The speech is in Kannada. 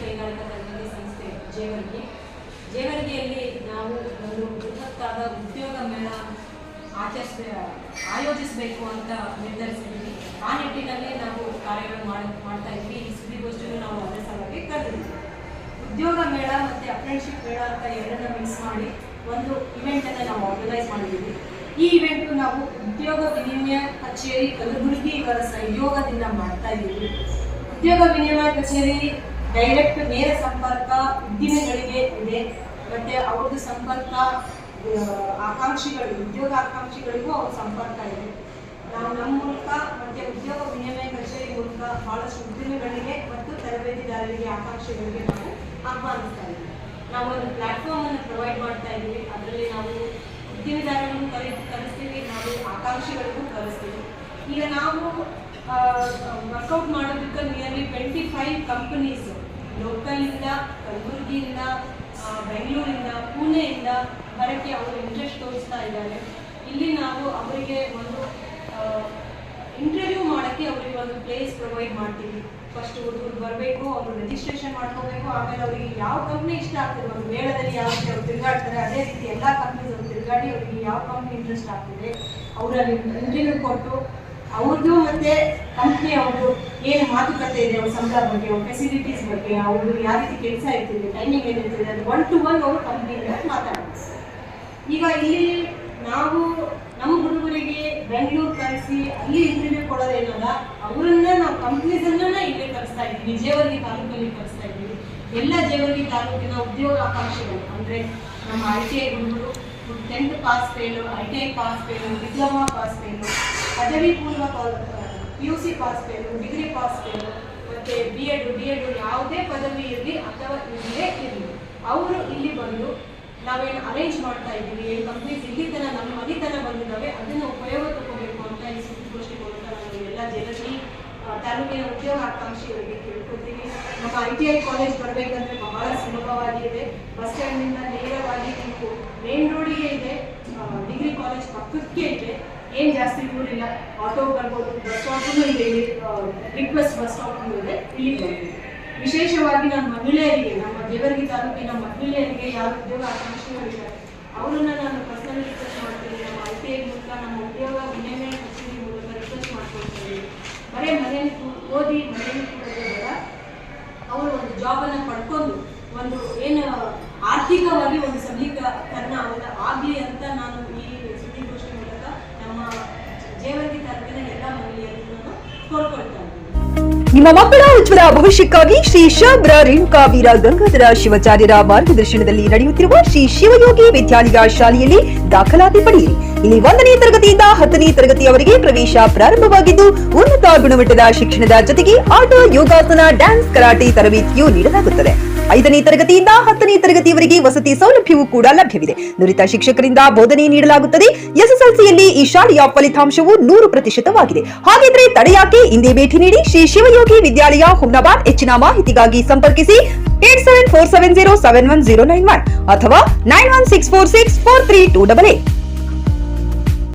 ಕೈಗಾರಿಕಾ ತರಬೇತಿ ಸಂಸ್ಥೆ ಜೇವರ್ಗಿಯಲ್ಲಿ ನಾವು ಒಂದು ಬೃಹತ್ತಾದ ಉದ್ಯೋಗ ಮೇಳ ಆಯೋಜಿಸಬೇಕು ಅಂತ ನಿರ್ಧರಿಸಿದ್ದೀವಿ. ಆ ನಿಟ್ಟಿನಲ್ಲಿ ನಾವು ಕಾರ್ಯಗಳು ಮಾಡ್ತಾ ಇದ್ವಿ. ಈ ಸುದ್ದಿಗೋಷ್ಠಿಯನ್ನು ನಾವು ಅದರ ಸಲುವಾಗಿ ಕರೆದಿದ್ವಿ. ಉದ್ಯೋಗ ಮೇಳ ಮತ್ತು ಅಪ್ರೆಂಟಿಸ್ಶಿಪ್ ಮೇಳ ಅಂತ ಎರಡನ್ನ ಮಿಕ್ಸ್ ಮಾಡಿ ಒಂದು ಇವೆಂಟನ್ನು ನಾವು ಆರ್ಗನೈಸ್ ಮಾಡಿದ್ದೀವಿ. ಈ ಇವೆಂಟು ನಾವು ಉದ್ಯೋಗ ವಿನಿಮಯ ಕಚೇರಿ ಕಲಬುರಗಿ ಇವರ ಸಹಯೋಗದಿಂದ ಮಾಡ್ತಾ ಇದ್ದೀವಿ. ಉದ್ಯೋಗ ವಿನಿಮಯ ಕಚೇರಿ ಡೈರೆಕ್ಟ್ ನೇರ ಸಂಪರ್ಕ ಉದ್ದಿಮೆಗಳಿಗೆ ಇದೆ ಮತ್ತು ಅವ್ರದ್ದು ಸಂಪರ್ಕ ಉದ್ಯೋಗ ಆಕಾಂಕ್ಷಿಗಳಿಗೂ ಅವ್ರ ಸಂಪರ್ಕ ಇದೆ. ನಾವು ನಮ್ಮ ಮೂಲಕ ಮತ್ತು ಉದ್ಯೋಗ ವಿನಿಮಯ ಕಚೇರಿ ಮೂಲಕ ಬಹಳಷ್ಟು ಉದ್ದಿಮೆಗಳಿಗೆ ಮತ್ತು ತರಬೇತಿದಾರರಿಗೆ ಆಕಾಂಕ್ಷಿಗಳಿಗೆ ನಾವು ಆಹ್ವಾನಿಸ್ತಾ ಇದ್ದೀವಿ. ನಾವು ಒಂದು ಪ್ಲಾಟ್ಫಾರ್ಮ್ ಅನ್ನು ಪ್ರೊವೈಡ್ ಮಾಡ್ತಾ ಇದ್ದೀವಿ. ಅದರಲ್ಲಿ ನಾವು ಉದ್ದಿಮೆದಾರರಿಗೂ ಕಲಿಸ್ತೀವಿ, ನಾವು ಆಕಾಂಕ್ಷಿಗಳಿಗೂ ಕಲಿಸ್ತೀವಿ. ಈಗ ನಾವು ವರ್ಕೌಟ್ ಮಾಡೋದಕ್ಕೆ ನಿಯರ್ಲಿ 25 ಕಂಪನೀಸ್ ಲೋಕಲಿಂದ, ಕಲಬುರಗಿಯಿಂದ, ಬೆಂಗಳೂರಿಂದ, ಪುಣೆಯಿಂದ ಬರೋಕ್ಕೆ ಅವರು ಇಂಟ್ರೆಸ್ಟ್ ತೋರಿಸ್ತಾ ಇದ್ದಾರೆ. ಇಲ್ಲಿ ನಾವು ಅವರಿಗೆ ಒಂದು ಇಂಟರ್ವ್ಯೂ ಮಾಡೋಕ್ಕೆ ಅವರಿಗೆ ಒಂದು ಪ್ಲೇಸ್ ಪ್ರೊವೈಡ್ ಮಾಡ್ತೀವಿ. ಫಸ್ಟ್ ಹುಡುಗರು ಬರಬೇಕು, ಅವರು ರಿಜಿಸ್ಟ್ರೇಷನ್ ಮಾಡ್ಕೋಬೇಕು. ಆಮೇಲೆ ಅವರಿಗೆ ಯಾವ ಕಂಪ್ನಿ ಇಷ್ಟ ಆಗ್ತದೆ, ಒಂದು ಮೇಳದಲ್ಲಿ ಯಾವ ರೀತಿ ಅವ್ರು ತಿರುಗಾಡ್ತಾರೆ ಅದೇ ರೀತಿ ಎಲ್ಲ ಕಂಪ್ನೀಸ್ ಅವ್ರು ತಿರುಗಾಡಿ ಅವರಿಗೆ ಯಾವ ಕಂಪ್ನಿ ಇಂಟ್ರೆಸ್ಟ್ ಆಗ್ತದೆ ಅವರಲ್ಲಿ ಇಂಟರ್ವ್ಯೂ ಕೊಟ್ಟು ಅವ್ರದ್ದು ಮತ್ತು ಕಂಪ್ನಿ ಅವ್ರದ್ದು ಏನು ಮಾತುಕತೆ ಇದೆ, ಅವ್ರ ಸಂಬಳ ಬಗ್ಗೆ, ಅವ್ರ ಫೆಸಿಲಿಟೀಸ್ ಬಗ್ಗೆ, ಅವ್ರದ್ದು ಯಾವ ರೀತಿ ಕೆಲಸ ಇರ್ತಿದೆ, ಟೈಮಿಂಗ್ ಏನಿರ್ತದೆ, ಅದು 1 to 1 ಅವರು ಕಂಪ್ನಿಯಿಂದ ಮಾತಾಡ್ತಾರೆ. ಈಗ ಇಲ್ಲಿ ನಾವು ನಮ್ಮ ಹುಡುಗರಿಗೆ ಬೆಂಗಳೂರು ಕಳಿಸಿ ಅಲ್ಲಿ ಇಂಟರ್ವ್ಯೂ ಕೊಡೋದೇನಲ್ಲ, ಅವರನ್ನ ನಾವು ಕಂಪ್ನೀಸನ್ನ ಇಲ್ಲಿ ಕಳಿಸ್ತಾ ಇದ್ದೀವಿ. ಜೇವರ್ಗಿ ತಾಲೂಕಲ್ಲಿ ಕಳಿಸ್ತಾ ಇದ್ದೀವಿ. ಎಲ್ಲ ಜೇವರ್ಗಿ ತಾಲೂಕಿನ ಉದ್ಯೋಗ ಆಕಾಂಕ್ಷಿಗಳು ಅಂದರೆ ನಮ್ಮ ITI ಹುಡುಗರು 10th pass fail, ITI pass fail, diploma pass fail, ಪದವಿ ಪೂರ್ವ PUC pass fail, degree pass fail, ಮತ್ತು B.Ed ಯಾವುದೇ ಪದವಿ ಇರಲಿ ಅಥವಾ ಇಲ್ಲೇ ಇರಲಿ ಅವರು ಇಲ್ಲಿ ಬಂದು ನಾವೇನು ಅರೇಂಜ್ ಮಾಡ್ತಾ ಇದ್ದೀವಿ, ಏನು ಕಂಪ್ನೀಸ್ ಇಲ್ಲಿ ತನಕ ನಮ್ಮ ಮನೆ ತನಕ ಬಂದಿದ್ದಾವೆ ಅದನ್ನು ಉಪಯೋಗ ತಗೋಬೇಕು ಅಂತ ಈ ಸುದ್ದಿಗೋಷ್ಠಿ ಮೂಲಕ ನಾವು ಎಲ್ಲ ಜನರಿಗೆ ತಾಲೂಕಿನ ಉದ್ಯೋಗ ಆಕಾಂಕ್ಷಿಗಳಿಗೆ ಕೇಳ್ಕೊತೀವಿ. ನಮ್ಮ ITI ಕಾಲೇಜ್ ಬರಬೇಕಂದ್ರೆ ಬಹಳ ಸುಲಭವಾಗಿದೆ. ಬಸ್ ಸ್ಟ್ಯಾಂಡ್ನಿಂದ ನೇರವಾಗಿ ನೀವು ಮೇನ್ ರೋಡಿಗೆ ಇದೆ, ಡಿಗ್ರಿ ಕಾಲೇಜ್ ಪಕ್ಕಕ್ಕೆ ಇದೆ, ಏನು ಜಾಸ್ತಿ ದೂರಿಲ್ಲ. ಆಟೋ ಬರ್ಬೋದು, ಬಸ್ ಸ್ಟಾಪೂ ಇದೆ, ಇಲ್ಲಿ ರಿಕ್ವೆಸ್ಟ್ ಬಸ್ ಸ್ಟಾಪೂ ಇದೆ, ಇಲ್ಲಿ ಬರ್ಬೋದು. ವಿಶೇಷವಾಗಿ ನಮ್ಮ ಮಹಿಳೆಯರಿಗೆ, ನಮ್ಮ ಜೇವರ್ಗಿ ತಾಲೂಕಿನ ಮಹಿಳೆಯರಿಗೆ ಯಾರು ಉದ್ಯೋಗ ಆಕಾಂಕ್ಷಿಗಳಿದ್ದಾರೆ ಅವರನ್ನು ನಾನು ಪರ್ಸನಲ್ ರಿಕ್ವೆಸ್ಟ್ ಮಾಡ್ತೀನಿ. ನಮ್ಮ ITI ಮೂಲಕ, ನಮ್ಮ ಉದ್ಯೋಗ ವಿನಿಮಯ ಕಚೇರಿ ಮೂಲಕ ರಿಕ್ವೆಸ್ಟ್ ಮಾಡ್ಕೊಳ್ತೀನಿ. ಬರೀ ಮನೆಯಲ್ಲಿ ಓದಿ ಮನೆಯಲ್ಲಿ ಕೂಡೋದೇ ಬೇಡ, ಅವರು ಒಂದು ಜಾಬನ್ನು ಪಡ್ಕೊಂಡು ಒಂದು ಏನು ಆರ್ಥಿಕವಾಗಿ ಒಂದು ಸಬಲೀಕರಣ ಆಗಲಿ ಅಂತ ನಾನು ಈ ಸುದ್ದಿಗೋಷ್ಠಿ ಮೂಲಕ ನಮ್ಮ ಜೇವರ್ಗಿ ತಾಲೂಕಿನ ಎಲ್ಲ ಮಹಿಳೆಯರಿಗೂ ನಾನು ಕೋರ್ಕೊಳ್ತಾ ಇದ್ದೀನಿ. ನಿಮ್ಮ ಮಕ್ಕಳ ಉಜ್ವಲ ಭವಿಷ್ಯಕ್ಕಾಗಿ ಶ್ರೀ ಶಾಬ್ರ ರೇಣುಕಾ ವೀರ ಗಂಗಾಧರ ಶಿವಾಚಾರ್ಯರ ಮಾರ್ಗದರ್ಶನದಲ್ಲಿ ನಡೆಯುತ್ತಿರುವ ಶ್ರೀ ಶಿವಯೋಗಿ ವಿದ್ಯಾಲಯ ಶಾಲೆಯಲ್ಲಿ ದಾಖಲಾತಿ ಪಡೆಯಿರಿ. ಇಲ್ಲಿ 1ನೇ ತರಗತಿಯಿಂದ 10ನೇ ತರಗತಿಯವರೆಗೆ ಪ್ರವೇಶ ಪ್ರಾರಂಭವಾಗಿದ್ದು ಉನ್ನತ ಗುಣಮಟ್ಟದ ಶಿಕ್ಷಣದ ಜೊತೆಗೆ ಆಟ, ಯೋಗಾಸನ, ಡ್ಯಾನ್ಸ್, ಕರಾಟೆ ತರಬೇತಿಯೂ ನೀಡಲಾಗುತ್ತದೆ. 5ನೇ ತರಗತಿಯಿಂದ 10ನೇ ತರಗತಿಯವರೆಗೆ ವಸತಿ ಸೌಲಭ್ಯವೂ ಕೂಡ ಲಭ್ಯವಿದೆ. ನುರಿತ ಶಿಕ್ಷಕರಿಂದ ಬೋಧನೆ ನೀಡಲಾಗುತ್ತದೆ. SSLCಯಲ್ಲಿ ಈ ಶಾಲೆಯ ಫಲಿತಾಂಶವು 100%ವಾಗಿದೆ. ಹಾಗಿದ್ರೆ ತಡೆಯಾಕೆ, ಇಂದೇ ಭೇಟಿ ನೀಡಿ ಶ್ರೀ ಶಿವಯೋಗಿ ವಿದ್ಯಾಲಯ, ಹುಮ್ನಾಬಾದ್. ಹೆಚ್ಚಿನ ಮಾಹಿತಿಗಾಗಿ ಸಂಪರ್ಕಿಸಿ 8747071091 ಅಥವಾ 9164643288.